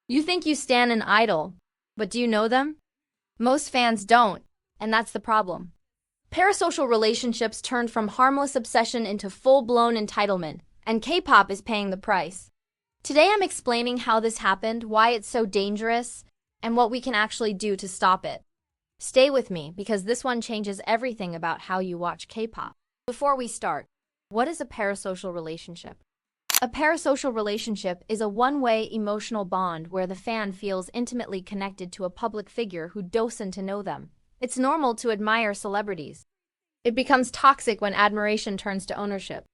You think you stan an idol, but do you know them? Most fans don't, and that's the problem. Parasocial relationships turned from harmless obsession into full-blown entitlement, and K-pop is paying the price. Today I'm explaining how this happened, why it's so dangerous, and what we can actually do to stop it. Stay with me, because this one changes everything about how you watch K-pop. Before we start, what is a parasocial relationship? A parasocial relationship is a one-way emotional bond where the fan feels intimately connected to a public figure who doesn't know them. It's normal to admire celebrities. It becomes toxic when admiration turns to ownership.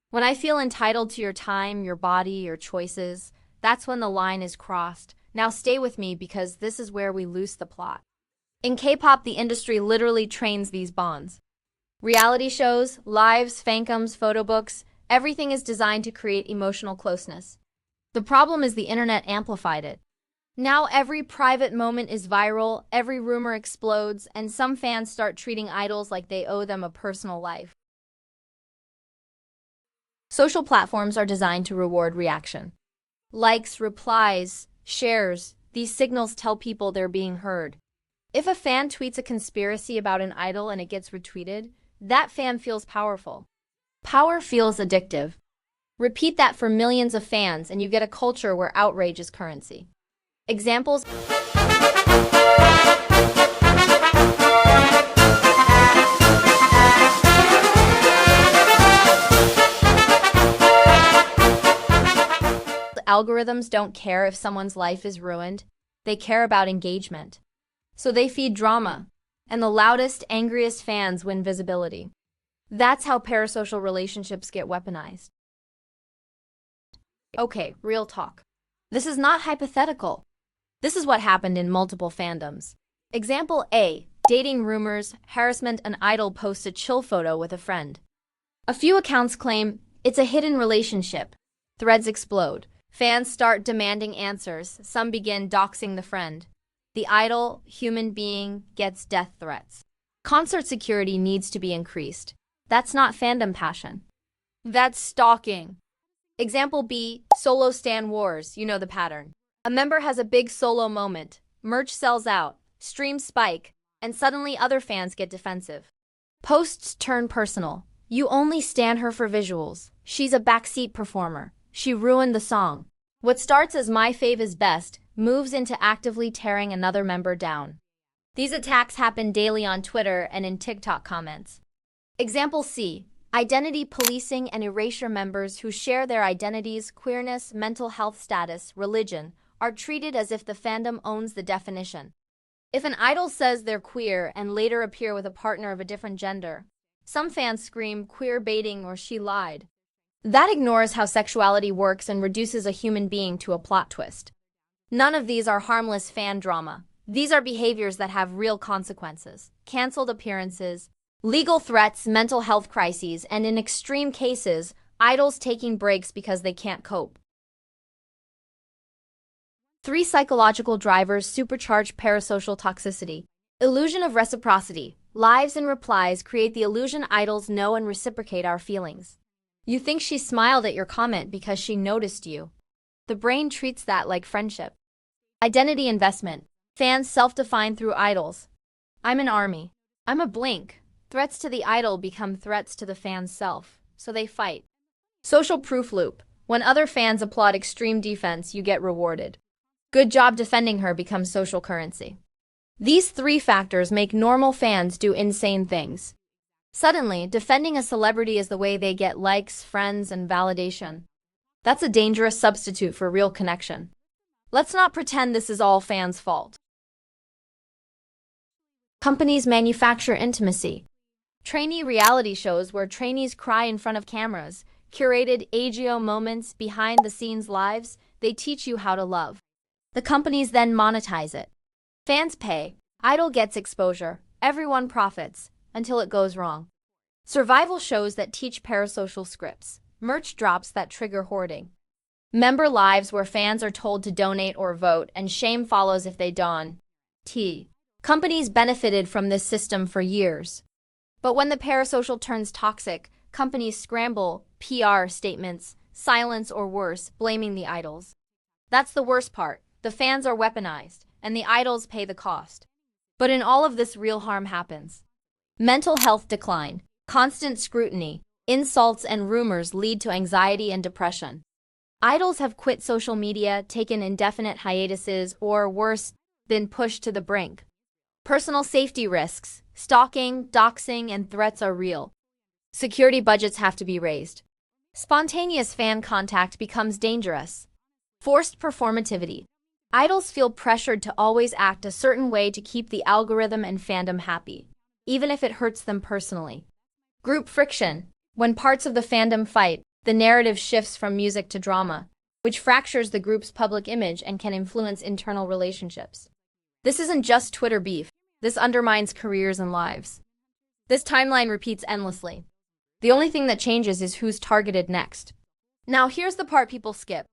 When I feel entitled to your time, your body, your choices, that's when the line is crossed. Now stay with me because this is where we lose the plot. In K-pop, the industry literally trains these bonds. Reality shows, lives, fandoms, photo books, everything is designed to create emotional closeness. The problem is the internet amplified it. Now every private moment is viral, every rumor explodes, and some fans start treating idols like they owe them a personal life. Social platforms are designed to reward reaction. Likes, replies, shares, these signals tell people they're being heard. If a fan tweets a conspiracy about an idol and it gets retweeted, that fan feels powerful. Power feels addictive. Repeat that for millions of fans and you get a culture where outrage is currency. Examples: algorithms don't care if someone's life is ruined. They care about engagement. So they feed drama, and the loudest, angriest fans win visibility. That's how parasocial relationships get weaponized. Okay, real talk. This is not hypothetical. This is what happened in multiple fandoms. Example A, dating rumors, harassment. An idol posts a chill photo with a friend. A few accounts claim it's a hidden relationship. Threads explode. Fans start demanding answers. Some begin doxing the friend. The idol, human being, gets death threats. Concert security needs to be increased. That's not fandom passion. That's stalking. Example B, solo stan wars. You know the pattern. A member has a big solo moment, merch sells out, streams spike, and suddenly other fans get defensive. Posts turn personal. You only stan her for visuals. She's a backseat performer. She ruined the song. What starts as my fave is best moves into actively tearing another member down. These attacks happen daily on Twitter and in TikTok comments. Example C, identity policing and erasure. Members who share their identities, queerness, mental health status, religion, are treated as if the fandom owns the definition. If an idol says they're queer and later appear with a partner of a different gender, some fans scream queer baiting or she lied. That ignores how sexuality works and reduces a human being to a plot twist. None of these are harmless fan drama. These are behaviors that have real consequences: canceled appearances, legal threats, mental health crises, and in extreme cases, idols taking breaks because they can't cope. 3 psychological drivers supercharge parasocial toxicity. Illusion of reciprocity. Lives and replies create the illusion idols know and reciprocate our feelings. You think she smiled at your comment because she noticed you. The brain treats that like friendship. Identity investment. Fans self-define through idols. I'm an army. I'm a Blink. Threats to the idol become threats to the fan's self, so they fight. Social proof loop. When other fans applaud extreme defense, you get rewarded. Good job defending her becomes social currency. These 3 factors make normal fans do insane things. Suddenly, defending a celebrity is the way they get likes, friends, and validation. That's a dangerous substitute for real connection. Let's not pretend this is all fans' fault. Companies manufacture intimacy. Trainee reality shows where trainees cry in front of cameras, curated AGO moments, behind-the-scenes lives, they teach you how to love. The companies then monetize it. Fans pay, idol gets exposure, everyone profits, until it goes wrong. Survival shows that teach parasocial scripts, merch drops that trigger hoarding. Member lives where fans are told to donate or vote, and shame follows if they don't. Companies benefited from this system for years. But when the parasocial turns toxic, companies scramble, PR statements, silence, or worse, blaming the idols. That's the worst part. The fans are weaponized, and the idols pay the cost. But in all of this, real harm happens. Mental health decline, constant scrutiny, insults, and rumors lead to anxiety and depression. Idols have quit social media, taken indefinite hiatuses, or worse, been pushed to the brink. Personal safety risks, stalking, doxing, and threats are real. Security budgets have to be raised. Spontaneous fan contact becomes dangerous. Forced performativity. Idols feel pressured to always act a certain way to keep the algorithm and fandom happy, even if it hurts them personally. Group friction. When parts of the fandom fight, the narrative shifts from music to drama, which fractures the group's public image and can influence internal relationships. This isn't just Twitter beef. This undermines careers and lives. This timeline repeats endlessly. The only thing that changes is who's targeted next. Now here's the part people skip.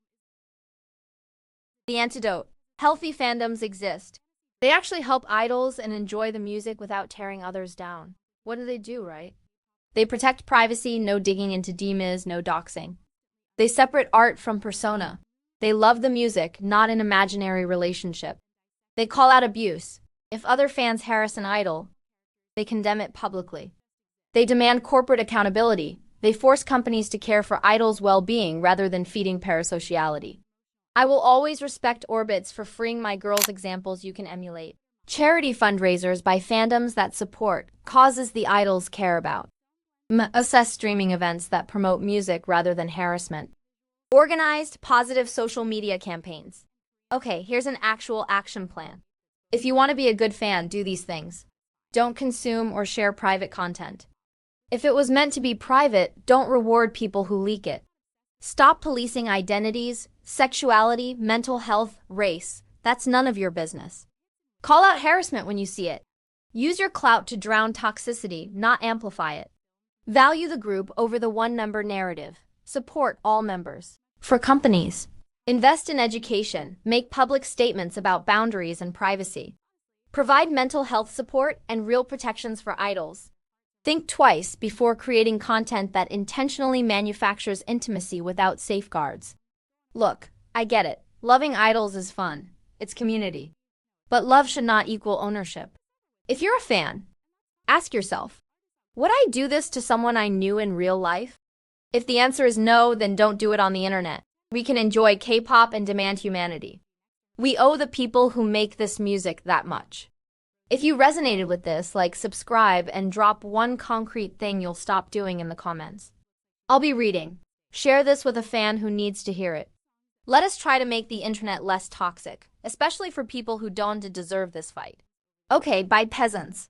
The antidote. Healthy fandoms exist. They actually help idols and enjoy the music without tearing others down. What do, right? They protect privacy, no digging into DMs, no doxing. They separate art from persona. They love the music, not an imaginary relationship. They call out abuse. If other fans harass an idol, they condemn it publicly. They demand corporate accountability. They force companies to care for idols' well-being rather than feeding parasociality. I will always respect Orbits for freeing my girls examples you can emulate. Charity fundraisers by fandoms that support causes the idols care about. Assess streaming events that promote music rather than harassment. Organized, positive social media campaigns. Okay, here's an actual action plan. If you want to be a good fan, do these things. Don't consume or share private content. If it was meant to be private, don't reward people who leak it. Stop policing identities, sexuality, mental health, race. That's none of your business. Call out harassment when you see it. Use your clout to drown toxicity, not amplify it. Value the group over the one-number narrative. Support all members. For companies, invest in education. Make public statements about boundaries and privacy. Provide mental health support and real protections for idols. Think twice before creating content that intentionally manufactures intimacy without safeguards. Look, I get it. Loving idols is fun. It's community. But love should not equal ownership. If you're a fan, ask yourself, would I do this to someone I knew in real life? If the answer is no, then don't do it on the internet. We can enjoy K-pop and demand humanity. We owe the people who make this music that much. If you resonated with this, subscribe, and drop one concrete thing you'll stop doing in the comments. I'll be reading. Share this with a fan who needs to hear it. Let us try to make the internet less toxic, especially for people who don't deserve this fight. Okay, bye peasants.